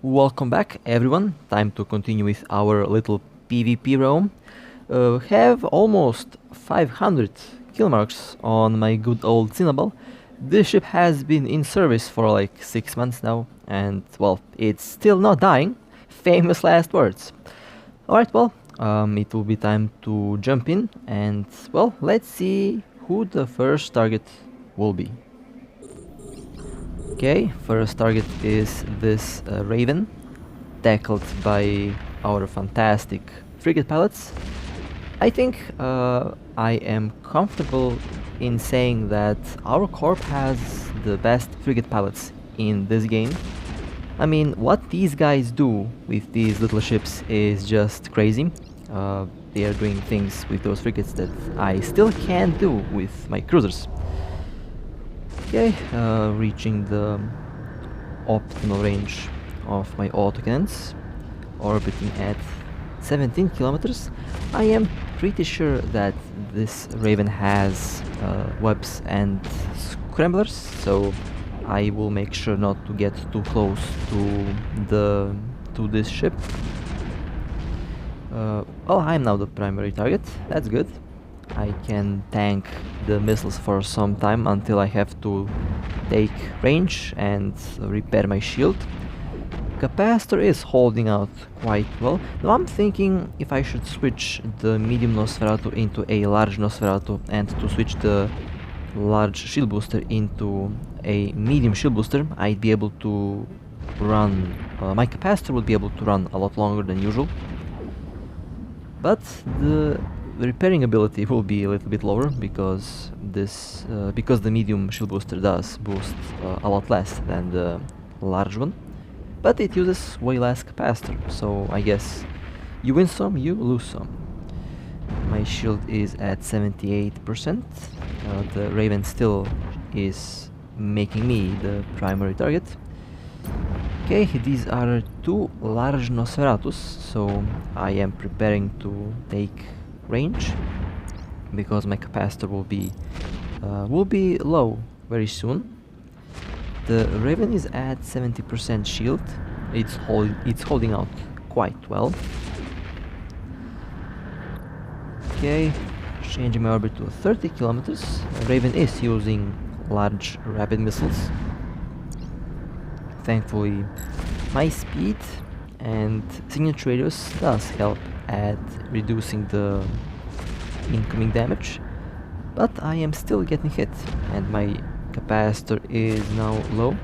Welcome back, everyone. Time to continue with our little PvP roam. Have almost 500 kill marks on my good old Cynabal. This ship has been in service for like 6 months now, and well, it's still not dying. Famous last words. Alright, well, it will be time to jump in, and well, let's see who the first target will be. Okay, first target is this Raven, tackled by our fantastic frigate pilots. I think I am comfortable in saying that our corp has the best frigate pilots in this game. I mean, what these guys do with these little ships is just crazy. They are doing things with those frigates that I still can't do with my cruisers. Okay, reaching the optimal range of my autocannons, orbiting at 17 kilometers. I am pretty sure that this Raven has webs and scramblers, so I will make sure not to get too close to this ship. Well, I'm now the primary target. That's good. I can tank the missiles for some time until I have to take range and repair my shield. Capacitor is holding out quite well. Now I'm thinking if I should switch the medium Nosferatu into a large Nosferatu and to switch the large shield booster into a medium shield booster, I'd be able to run, my capacitor would be able to run a lot longer than usual. But the repairing ability will be a little bit lower because because the medium shield booster does boost a lot less than the large one, but it uses way less capacitor, so I guess you win some, you lose some. My shield is at 78%. The Raven still is making me the primary target. Okay, these are two large Nosferatus, so I am preparing to take range because my capacitor will be low very soon. The Raven is at 70% shield. It's holding out quite well. Okay, changing my orbit to 30 kilometers. Raven is using large rapid missiles. Thankfully, my speed and signature radius does help at reducing the incoming damage, but I am still getting hit and my capacitor is now low.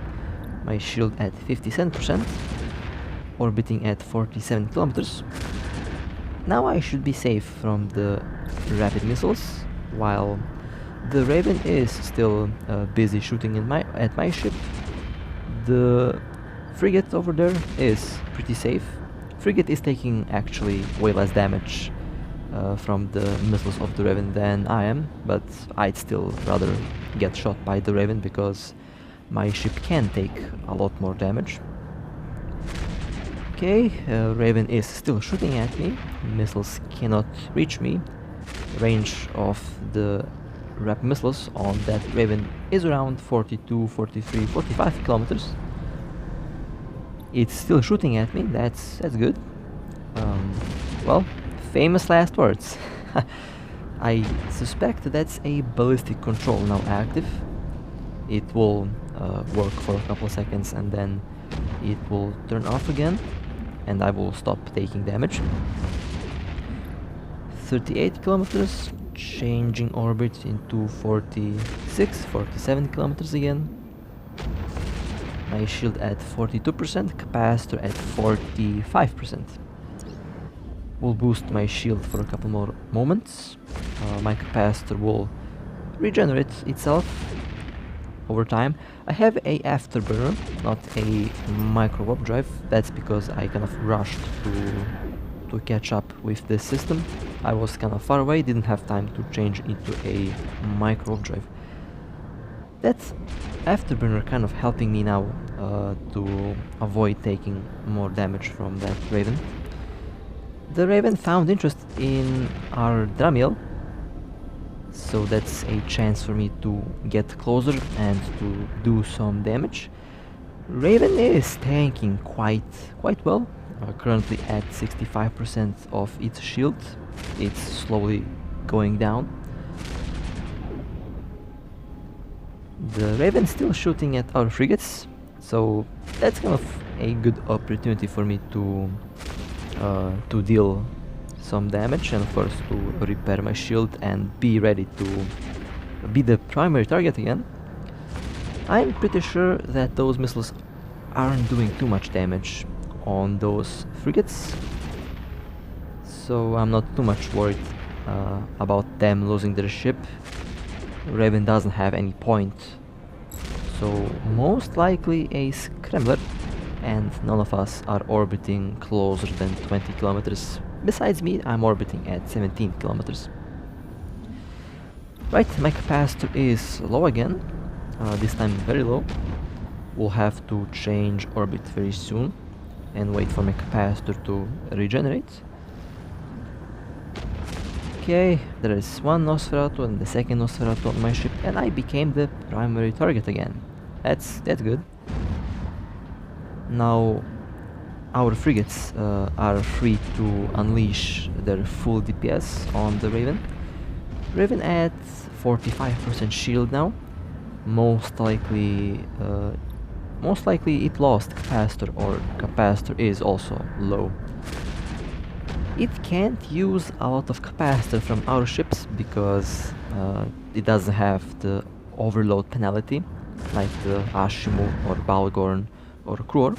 My shield at 57%, orbiting at 47 kilometers. Now I should be safe from the rapid missiles, while the Raven is still busy shooting at my ship. The frigate over there is pretty safe. Frigate is taking actually way less damage from the missiles of the Raven than I am, but I'd still rather get shot by the Raven because my ship can take a lot more damage. Okay, Raven is still shooting at me. Missiles cannot reach me. Range of the rapid missiles on that Raven is around 42, 43, 45 kilometers. It's still shooting at me, that's good. Well, famous last words. I suspect that's a ballistic control now active. It will work for a couple of seconds and then it will turn off again and I will stop taking damage. 38 kilometers, changing orbit into 46, 47 kilometers again. My shield at 42%, capacitor at 45%. Will boost my shield for a couple more moments. My capacitor will regenerate itself over time. I have a afterburner, not a micro warp drive. That's because I kind of rushed to catch up with this system. I was kind of far away, didn't have time to change into a micro warp drive. That afterburner kind of helping me now to avoid taking more damage from that Raven. The Raven found interest in our Dramiel, so that's a chance for me to get closer and to do some damage. Raven is tanking quite well, currently at 65% of its shield. It's slowly going down. The Raven's still shooting at our frigates, so that's kind of a good opportunity for me to deal some damage and of course to repair my shield and be ready to be the primary target again. I'm pretty sure that those missiles aren't doing too much damage on those frigates, so I'm not too much worried about them losing their ship. Raven doesn't have any point, so most likely a scrambler, and none of us are orbiting closer than 20 kilometers. Besides me, I'm orbiting at 17 kilometers. Right, my capacitor is low again, this time very low. We'll have to change orbit very soon and wait for my capacitor to regenerate. Okay, there is one Nosferatu and the second Nosferatu on my ship, and I became the primary target again. That's good. Now our frigates are free to unleash their full DPS on the Raven. Raven at 45% shield now. Most likely it lost capacitor, or capacitor is also low. It can't use a lot of capacitor from our ships because it doesn't have the overload penalty like the Ashimu or Balgorn or Kruor.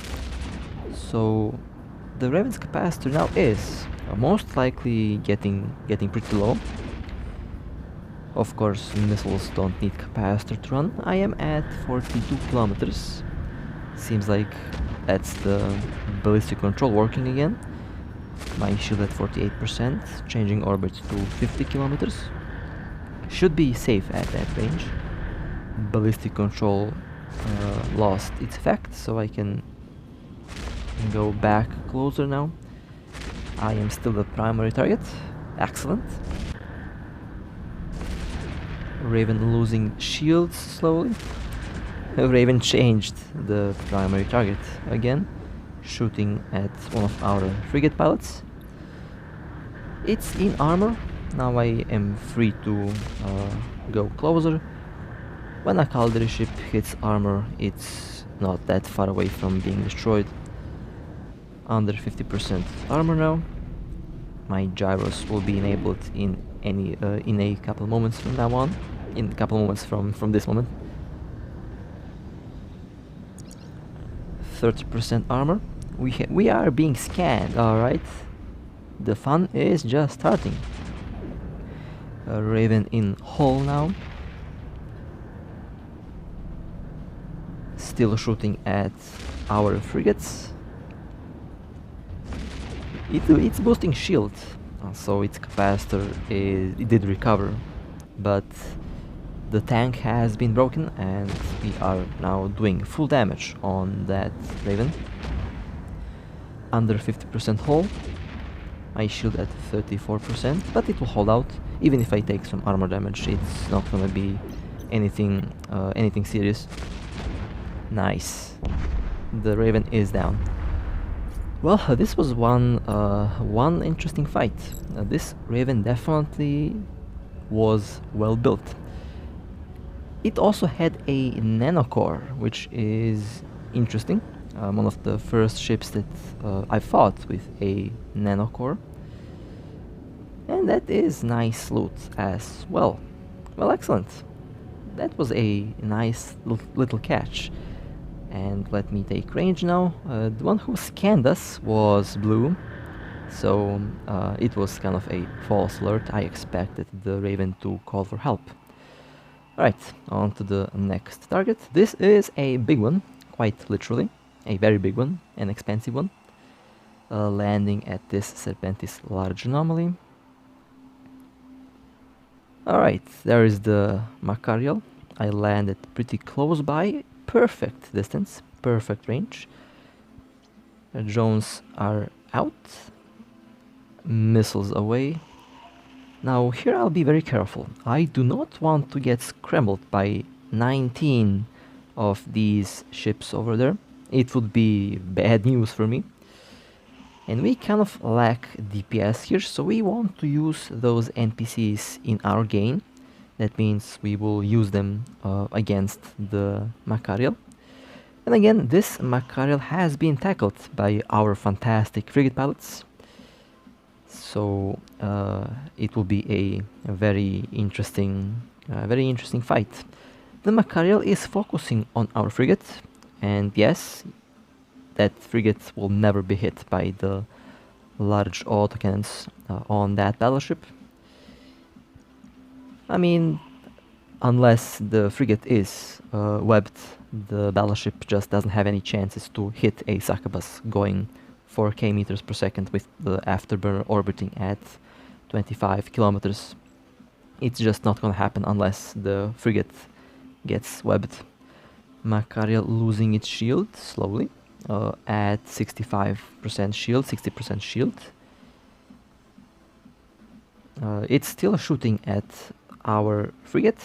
So the Raven's capacitor now is most likely getting pretty low. Of course, missiles don't need capacitor to run. I am at 42 kilometers. Seems like that's the ballistic control working again. My shield at 48%, changing orbit to 50 kilometers. Should be safe at that range. Ballistic control lost its effect, so I can go back closer now. I am still the primary target. Excellent. Raven losing shields slowly. Raven changed the primary target again, shooting at one of our frigate pilots. It's in armor. Now I am free to go closer. When a cavalry ship hits armor, it's not that far away from being destroyed. Under 50% armor now. My gyros will be enabled in a couple moments from now on. In a couple moments from this moment. 30% armor. We are being scanned, alright. The fun is just starting. Raven in hull now. Still shooting at our frigates. It's boosting shield, so its capacitor it did recover, but the tank has been broken and we are now doing full damage on that Raven. Under 50% hull. My shield at 34%, but it will hold out. Even if I take some armor damage, it's not gonna be anything serious. Nice. The Raven is down. Well, this was one interesting fight. This Raven definitely was well built. It also had a nanocore, which is interesting. One of the first ships that I fought with a nanocore. And that is nice loot as well. Well, excellent. That was a nice little catch. And let me take range now. The one who scanned us was blue, so it was kind of a false alert. I expected the Raven to call for help. Alright, on to the next target. This is a big one, quite literally. A very big one, an expensive one. Landing at this Serpentis large anomaly. Alright, there is the Machariel. I landed pretty close by. Perfect distance, perfect range. Drones are out. Missiles away. Now here I'll be very careful. I do not want to get scrambled by 19 of these ships over there. it would be bad news for me. And we kind of lack DPS here, so we want to use those NPCs in our game. That means we will use them against the Machariel. And again, this Machariel has been tackled by our fantastic frigate pilots. So it will be a very interesting fight. The Machariel is focusing on our frigate, and yes, that frigate will never be hit by the large autocannons on that battleship. I mean, unless the frigate is webbed, the battleship just doesn't have any chances to hit a succubus going 4k meters per second with the afterburner orbiting at 25 kilometers. It's just not gonna happen unless the frigate gets webbed. Machariel losing its shield slowly at 65% shield, 60% shield. It's still shooting at our frigate.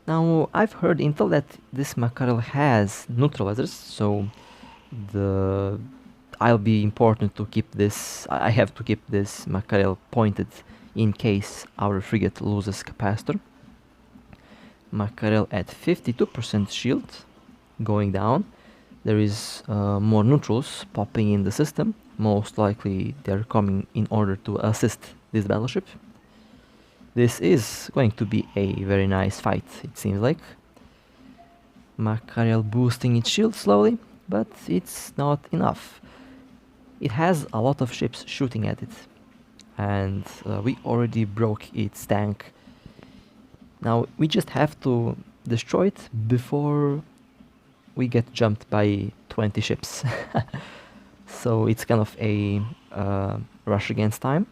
Now, I've heard intel that this Machariel has neutralizers, so I'll be important to keep this. I have to keep this Machariel pointed in case our frigate loses capacitor. Machariel at 52% shield, going down. There is more neutrals popping in the system. Most likely they're coming in order to assist this battleship. This is going to be a very nice fight, it seems like. Machariel boosting its shield slowly, but it's not enough. It has a lot of ships shooting at it, and we already broke its tank. Now we just have to destroy it before we get jumped by 20 ships. So it's kind of a rush against time.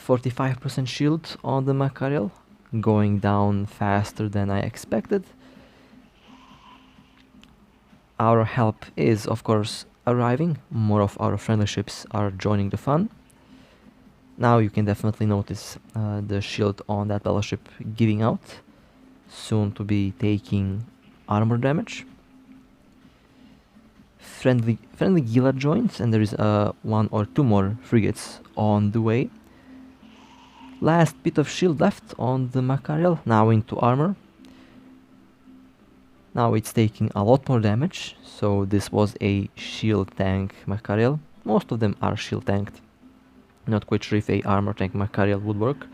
45% shield on the Machariel, going down faster than I expected. Our help is, of course, arriving. More of our friendly ships are joining the fun. Now you can definitely notice the shield on that battleship giving out, soon to be taking armor damage. Friendly Gila joins, and there is one or two more frigates on the way. Last bit of shield left on the Machariel, now into armor. Now it's taking a lot more damage, so this was a shield tank Machariel. Most of them are shield tanked. Not quite sure if a armor tank Machariel would work.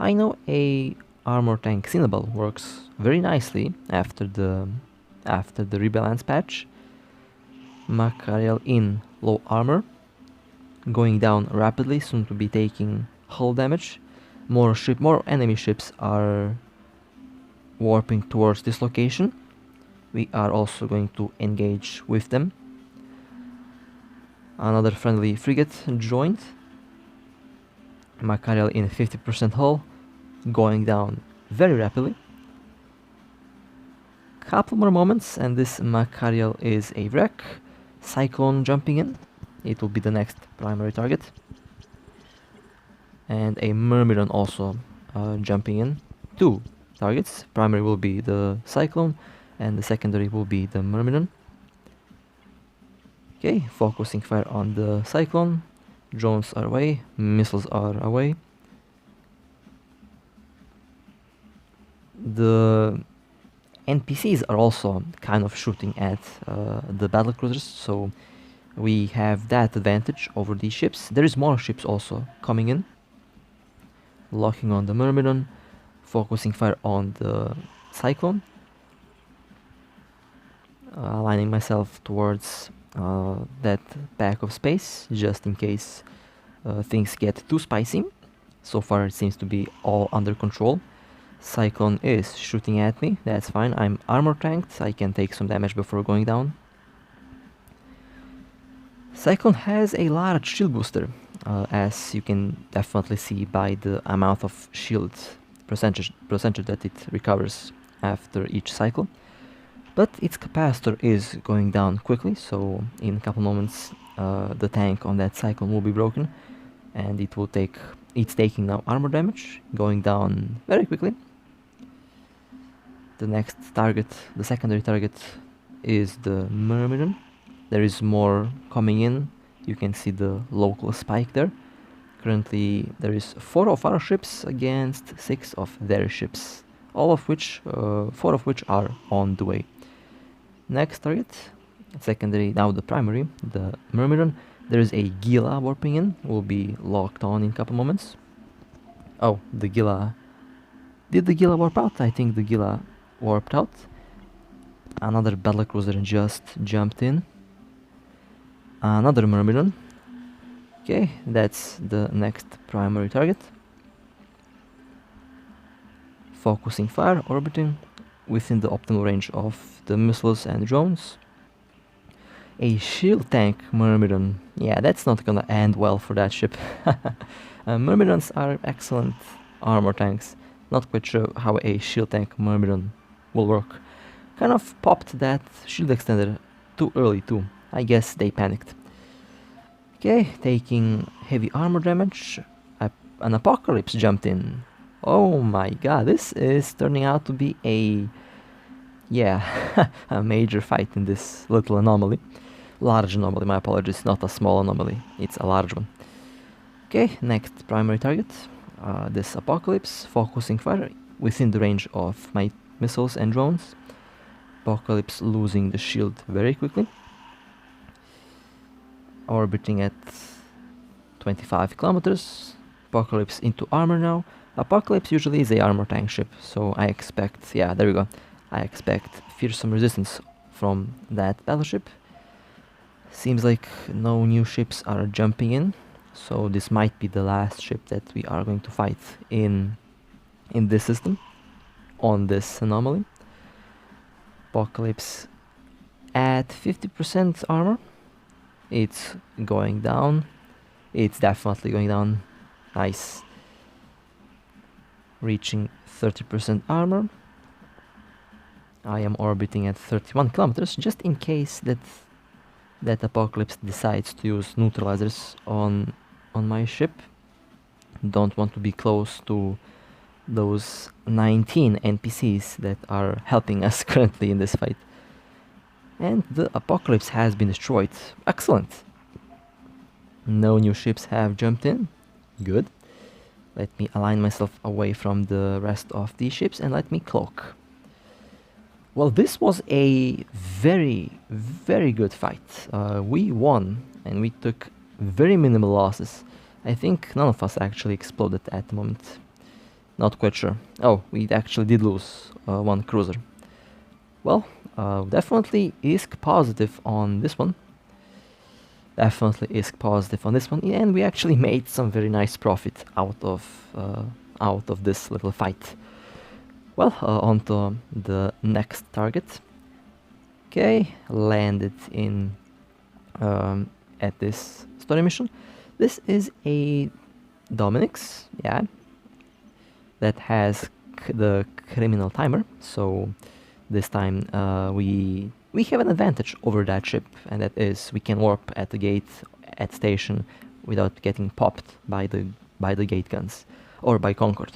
I know a armor tank Cynabal works very nicely after the rebalance patch. Machariel in low armor, going down rapidly, soon to be taking hull damage. More enemy ships are warping towards this location. We are also going to engage with them. Another friendly frigate joined. Machariel in 50% hull, going down very rapidly. Couple more moments and this Machariel is a wreck. Cyclone jumping in. It will be the next primary target. And a Myrmidon also jumping in. Two targets. Primary will be the Cyclone and the secondary will be the Myrmidon. Okay, focusing fire on the Cyclone. Drones are away, missiles are away. The NPCs are also kind of shooting at the battlecruisers, so we have that advantage over these ships. There is more ships also coming in. Locking on the Myrmidon, focusing fire on the Cyclone. Aligning myself towards that pack of space, just in case things get too spicy. So far it seems to be all under control. Cyclone is shooting at me, that's fine. I'm armor tanked, I can take some damage before going down. Cyclone has a large shield booster, as you can definitely see by the amount of shield percentage that it recovers after each cycle. But its capacitor is going down quickly, so in a couple moments the tank on that Cyclone will be broken, and it's taking now armor damage, going down very quickly. The next target, the secondary target, is the Myrmidon. There is more coming in. You can see the local spike there. Currently there is 4 of our ships against 6 of their ships, all of which, 4 of which are on the way. Next target, secondary, now the primary, the Myrmidon. There is a Gila warping in, will be locked on in a couple moments. Oh, the Gila. Did the Gila warp out? I think the Gila warped out. Another battlecruiser just jumped in. Another Myrmidon. Okay, that's the next primary target. Focusing fire, orbiting within the optimal range of the missiles and drones. A shield tank Myrmidon. Yeah, that's not gonna end well for that ship. Myrmidons are excellent armor tanks. Not quite sure how a shield tank Myrmidon will work. Kind of popped that shield extender too early too. I guess they panicked. Okay, taking heavy armor damage. An apocalypse jumped in. Oh my god, this is turning out to be a major fight in this little anomaly. Large anomaly, my apologies, not a small anomaly, it's a large one. Okay, next primary target, this apocalypse, focusing fire within the range of my missiles and drones. Apocalypse losing the shield very quickly. Orbiting at 25 kilometers. Apocalypse into armor now. Apocalypse usually is a armor tank ship, so I expect, yeah, there we go. I expect fearsome resistance from that battleship. Seems like no new ships are jumping in, so this might be the last ship that we are going to fight in this system, on this anomaly. Apocalypse at 50% armor. It's going down. It's definitely going down. Nice. Reaching 30% armor. I am orbiting at 31 kilometers, just in case that Apocalypse decides to use neutralizers on my ship. Don't want to be close to those 19 NPCs that are helping us currently in this fight. And the Apocalypse has been destroyed. Excellent. No new ships have jumped in. Good. Let me align myself away from the rest of these ships and let me cloak. Well, this was a very, very good fight. We won and we took very minimal losses. I think none of us actually exploded at the moment. Not quite sure. Oh, we actually did lose one cruiser. Well, definitely ISK positive on this one. Definitely ISK positive on this one, and we actually made some very nice profit out of this little fight. Well, on to the next target. Okay, landed in at this story mission. This is a Dominic's, yeah, that has the criminal timer. So this time we have an advantage over that ship, and that is we can warp at the gate at station without getting popped by the gate guns or by Concord.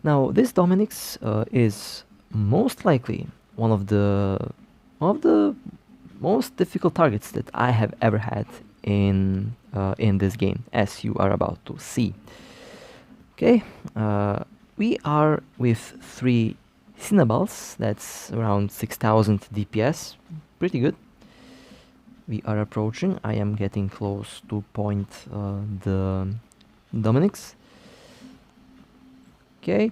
Now this Dominic's is most likely one of the most difficult targets that I have ever had in this game, as you are about to see. Okay, we are with 3 Cynabals, that's around 6000 DPS, pretty good. We are approaching, I am getting close to point the Dominic's. Okay,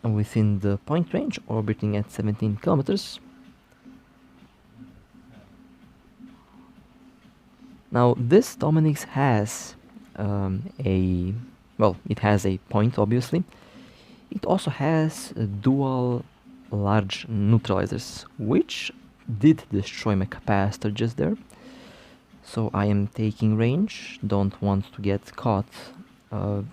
within the point range, orbiting at 17 kilometers. Now this Dominic's has it has a point, obviously. It also has dual large neutralizers, which did destroy my capacitor just there. So I am taking range, don't want to get caught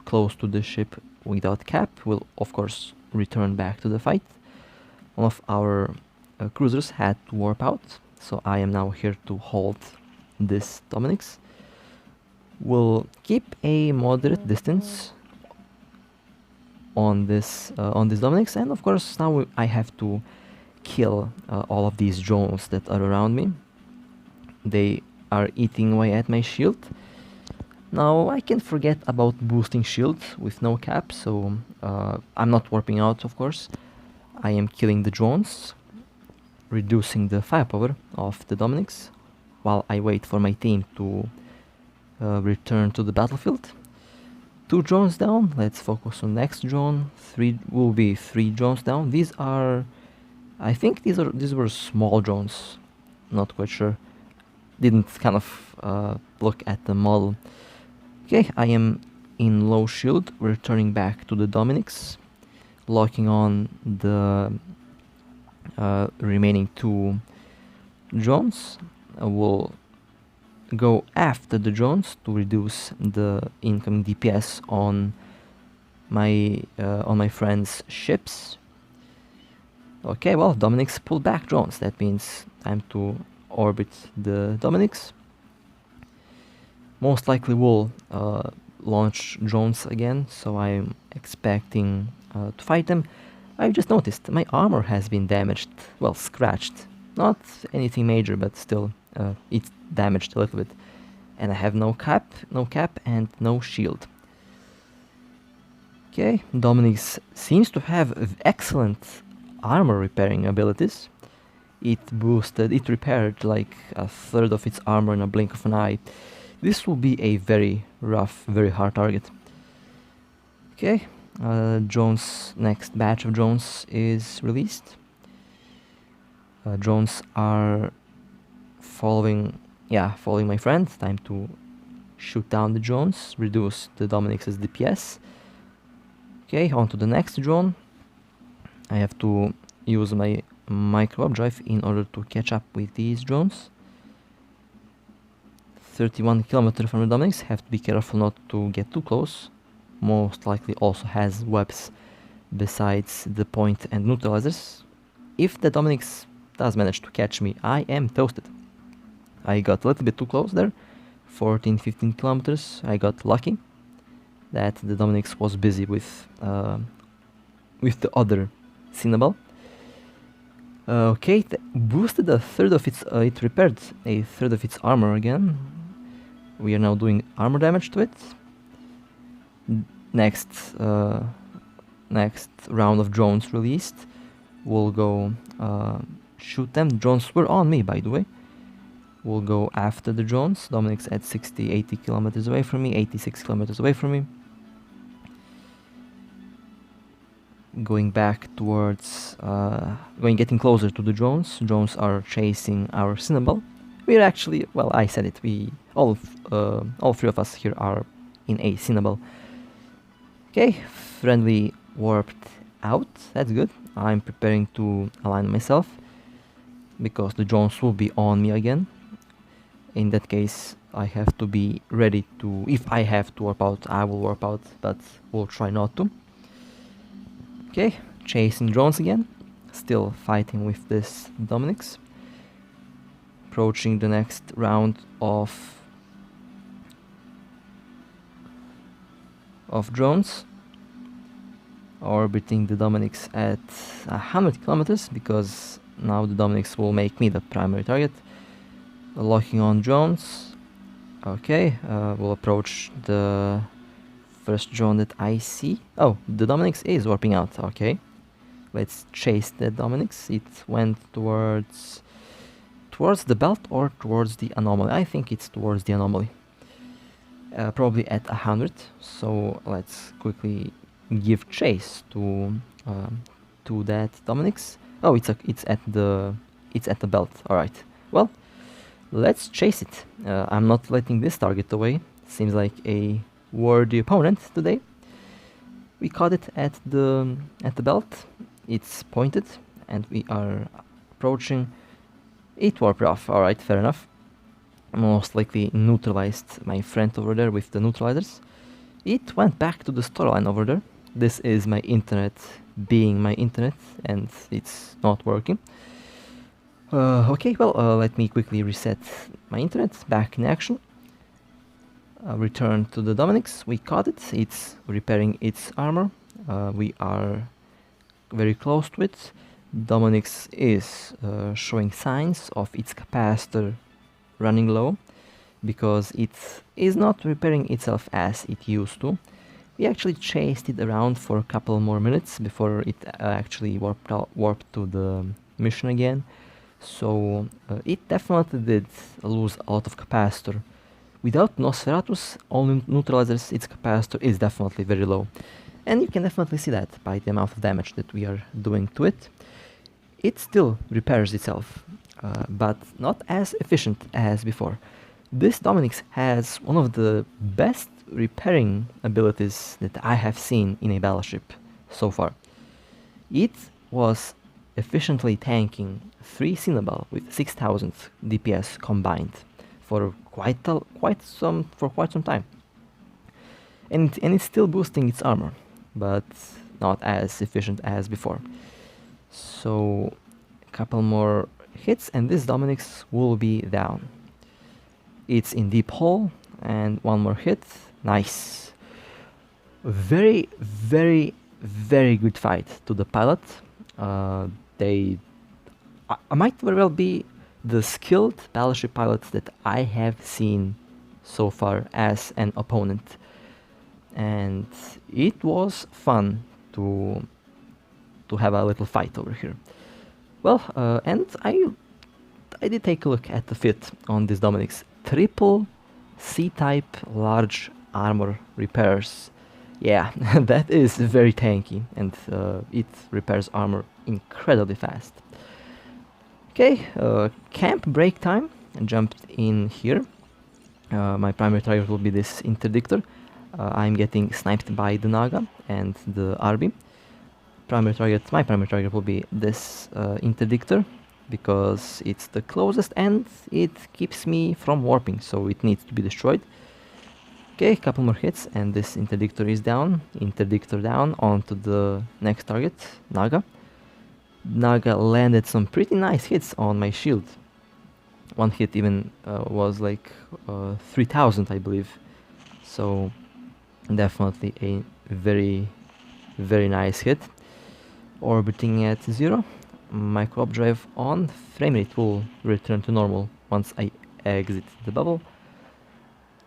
close to the ship without cap. Will of course return back to the fight. One of our cruisers had to warp out, so I am now here to hold this Dominic's. We'll keep a moderate distance on this Dominic's, and of course now I have to kill all of these drones that are around me. They are eating away at my shield. Now I can forget about boosting shield with no cap, so I'm not warping out, of course. I am killing the drones, reducing the firepower of the Dominics, while I wait for my team to return to the battlefield. 2 drones down, let's focus on next drone. 3 will be 3 drones down. These are, I think these were small drones, not quite sure. Didn't kind of look at the model. Okay, I am in low shield, returning back to the Dominics, locking on the remaining 2 drones. We'll go after the drones to reduce the incoming DPS on my friend's ships. Okay, well, Dominics pull back drones. That means time to orbit the Dominics. Most likely we'll launch drones again, so I'm expecting to fight them. I've just noticed my armor has been damaged, well, scratched. Not anything major, but still it's damaged a little bit. And I have no cap and no shield. Okay, Dominics seems to have excellent armor repairing abilities. It repaired like a third of its armor in a blink of an eye. This will be a very rough, very hard target. Okay, drones, next batch of drones is released. Drones are following my friend. Time to shoot down the drones, reduce the Dominic's DPS. Okay, on to the next drone. I have to use my micro warp drive in order to catch up with these drones. 31 km from the Dominics, have to be careful not to get too close. Most likely also has webs besides the point and neutralizers. If the Dominics does manage to catch me, I am toasted. I got a little bit too close there, 14-15 kilometers. I got lucky that the Dominics was busy with the other Cynabal. Okay, it boosted a third of its, it repaired a third of its armor again. We are now doing armor damage to it. Next round of drones released. We'll go shoot them. Drones were on me, by the way. We'll go after the drones. Dominic's at 60-80 kilometers away from me, 86 kilometers away from me. Going back towards, getting closer to the drones. Drones are chasing our Cynabal. We're actually, well, I said it. All 3 of us here are in a Cynabal. Okay, friendly warped out. That's good. I'm preparing to align myself because the drones will be on me again. In that case, I have to be ready to. If I have to warp out, I will warp out, but we'll try not to. Okay, chasing drones again. Still fighting with this Dominics. Approaching the next round of drones. Orbiting the Dominics at 100 kilometers because now the Dominics will make me the primary target. Locking on drones. Okay, we'll approach the first drone that I see. Oh, the Dominics is warping out. Okay, let's chase the Dominics. It went towards the belt or towards the anomaly. I think it's towards the anomaly. Probably at 100. So let's quickly give chase to that Dominics. Oh, it's at the belt. All right. Well, let's chase it. I'm not letting this target away. Seems like a worthy opponent today. We caught it at the belt. It's pointed, and we are approaching. It warped off. All right, fair enough. Most likely neutralized my friend over there with the neutralizers. It went back to the storyline over there. This is my internet being my internet, and it's not working. Okay, well, let me quickly reset my internet, back in action. Return to the Dominics. We caught it. It's repairing its armor. We are very close to it. Dominix is showing signs of its capacitor running low because it is not repairing itself as it used to. We actually chased it around for a couple more minutes before it actually warped to the mission again. So it definitely did lose a lot of capacitor. Without Nosferatus, all neutralizers, its capacitor is definitely very low. And you can definitely see that by the amount of damage that we are doing to it. It still repairs itself, but not as efficient as before. This Dominix has one of the best repairing abilities that I have seen in a battleship so far. It was efficiently tanking 3 Cynabal with 6000 DPS combined for quite some time. And it's still boosting its armor, but not as efficient as before. So a couple more hits and this Dominix will be down. It's in deep hole and one more hit. Nice. Very good fight to the pilot. They might very well be the skilled battleship pilots that I have seen so far as an opponent, and it was fun to have a little fight over here. Well, and I did take a look at the fit on this Dominix. Triple C-type large armor repairs. Yeah, that is very tanky, and it repairs armor incredibly fast. Okay, camp break time. I jumped in here. My primary target will be this interdictor. I'm getting sniped by the Naga and the RB. My primary target will be this interdictor because it's the closest and it keeps me from warping, so it needs to be destroyed. Okay, couple more hits and this interdictor is down. Interdictor down onto the next target, Naga. Naga landed some pretty nice hits on my shield. One hit even was like 3000, I believe. So definitely a very nice hit. Orbiting at 0. Micro drive on. Frame rate will return to normal once I exit the bubble.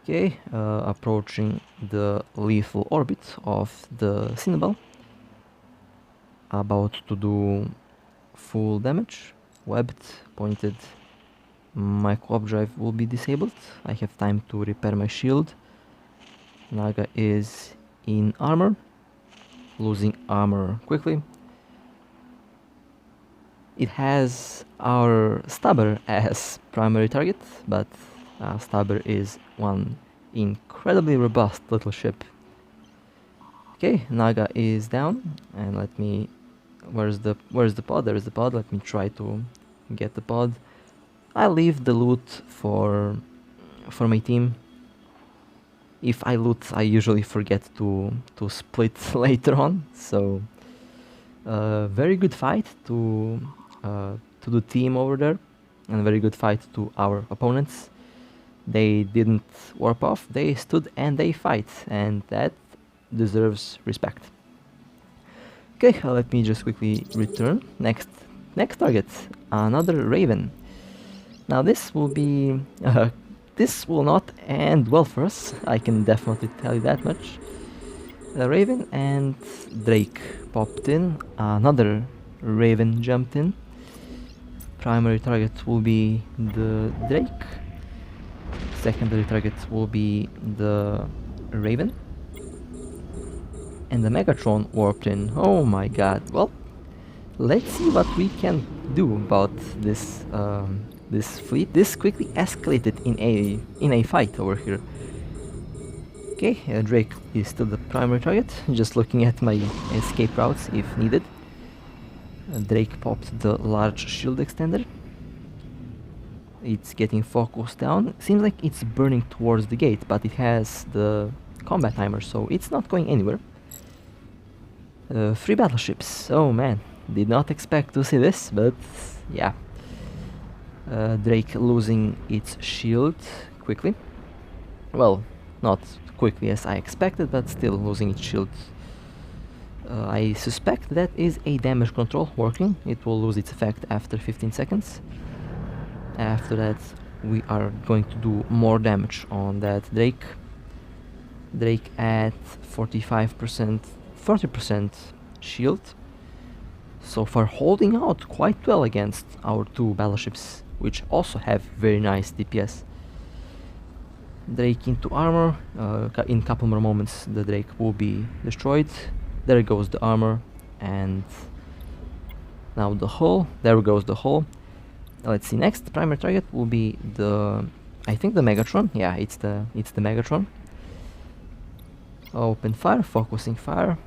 Okay, approaching the lethal orbit of the Cynabal. About to do full damage. Webbed, pointed. My co-op drive will be disabled. I have time to repair my shield. Naga is in armor. Losing armor quickly. It has our Stabber as primary target, but Stabber is one incredibly robust little ship. Okay, Naga is down, and let me... Where's the pod? There is the pod. Let me try to get the pod. I leave the loot for my team. If I loot, I usually forget to split later on. So very good fight to the team over there, and a very good fight to our opponents. They didn't warp off. They stood and they fight, and that deserves respect. Okay, let me just quickly return. Next target, another Raven. Now this will be... this will not end well for us, I can definitely tell you that much. Raven and Drake popped in, another Raven jumped in. Primary target will be the Drake. Secondary target will be the Raven. And the Megatron warped in. Oh my god. Well, let's see what we can do about this this fleet. This quickly escalated in a fight over here. Okay, Drake is still the primary target. Just looking at my escape routes if needed. Drake popped the large shield extender. It's getting focused down. Seems like it's burning towards the gate, but it has the combat timer, so it's not going anywhere. 3 battleships. Oh man, did not expect to see this, but yeah. Drake losing its shield quickly. Well, not quickly as I expected, but still losing its shield. I suspect that is a damage control working. It will lose its effect after 15 seconds. After that, we are going to do more damage on that Drake. Drake at 45%, 40% shield. So far holding out quite well against our two battleships, which also have very nice DPS. Drake into armor. In a couple more moments the Drake will be destroyed. There goes the armor, and now the hull. There goes the hull. Let's see. Next primary target will be the, I think the Megatron. Yeah, it's the Megatron. Open fire, focusing fire.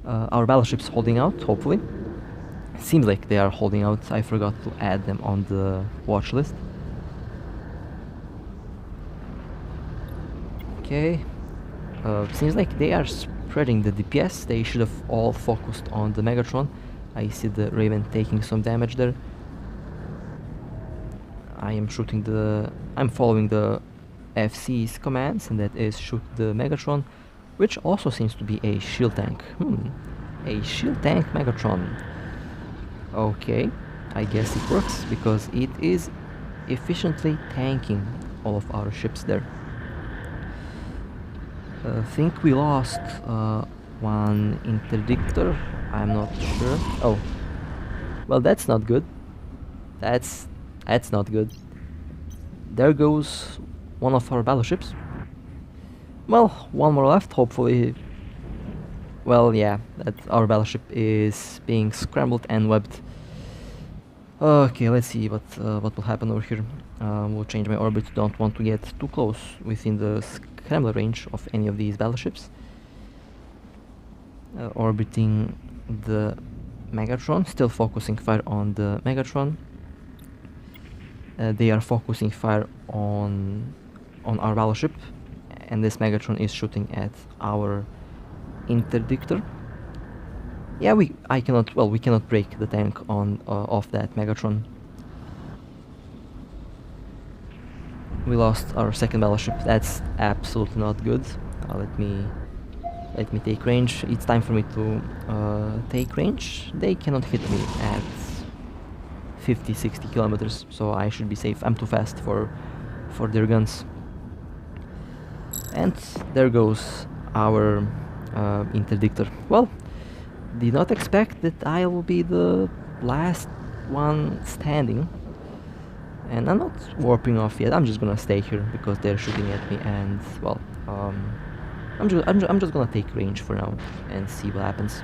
Our battleships holding out, hopefully. Seems like they are holding out. I forgot to add them on the watch list. Okay. Seems like they are spreading the DPS. They should have all focused on the Megatron. I see the Raven taking some damage there. I'm following the FC's commands, and that is shoot the Megatron, which also seems to be a shield tank. A shield tank Megatron. Okay, I guess it works because it is efficiently tanking all of our ships there. Think we lost one interdictor. I'm not sure. Oh, well, that's not good. That's not good. There goes one of our battleships. Well, one more left, hopefully. Well, yeah, that our battleship is being scrambled and webbed. Okay, let's see what will happen over here. We'll change my orbit. Don't want to get too close within the scrambler range of any of these battleships. Orbiting the Megatron, still focusing fire on the Megatron. They are focusing fire on our battleship, and this Megatron is shooting at our interdictor. Yeah, we cannot break the tank on off that Megatron. We lost our second battleship. That's absolutely not good. Let me take range. It's time for me to take range. They cannot hit me at 50-60 kilometers, so I should be safe. I'm too fast for their guns. And there goes our interdictor. Well, did not expect that I will be the last one standing, and I'm not warping off yet. I'm just gonna stay here because they're shooting at me, and well, I'm just gonna take range for now and see what happens.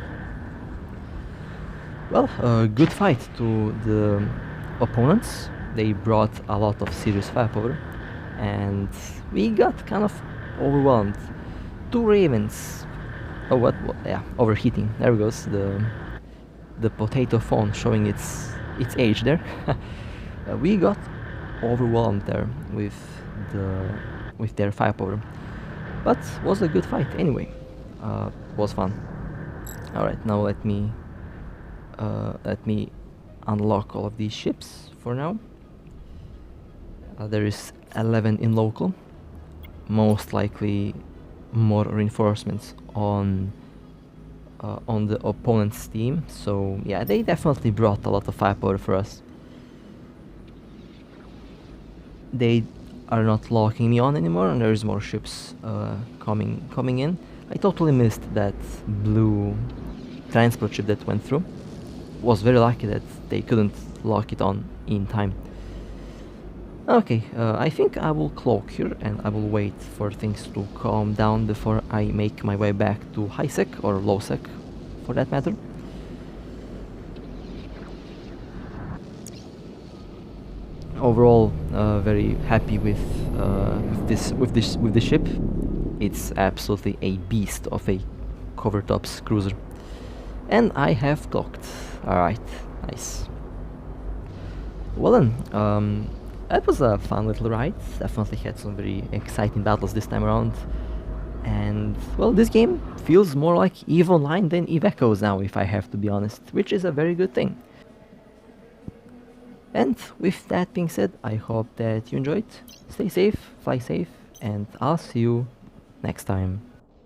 Well, good fight to the opponents. They brought a lot of serious firepower, and we got kind of overwhelmed. Two Ravens. Oh, what? Yeah, overheating. There goes the potato phone showing its age there. We got overwhelmed there with their firepower, but was a good fight anyway. Was fun. All right, now let me unlock all of these ships for now. There is 11 in local. Most likely more reinforcements on the opponent's team. So yeah, they definitely brought a lot of firepower for us. They are not locking me on anymore, and there's more ships coming in. I totally missed that blue transport ship that went through. Was very lucky that they couldn't lock it on in time. Okay, I think I will cloak here and I will wait for things to calm down before I make my way back to high sec or low sec for that matter. Overall, very happy with this ship. It's absolutely a beast of a cover-tops cruiser, and I have clocked. All right, nice. Well then, that was a fun little ride. Definitely had some very exciting battles this time around. And, well, this game feels more like EVE Online than EVE Echoes now, if I have to be honest, which is a very good thing. And with that being said, I hope that you enjoyed. Stay safe, fly safe, and I'll see you next time.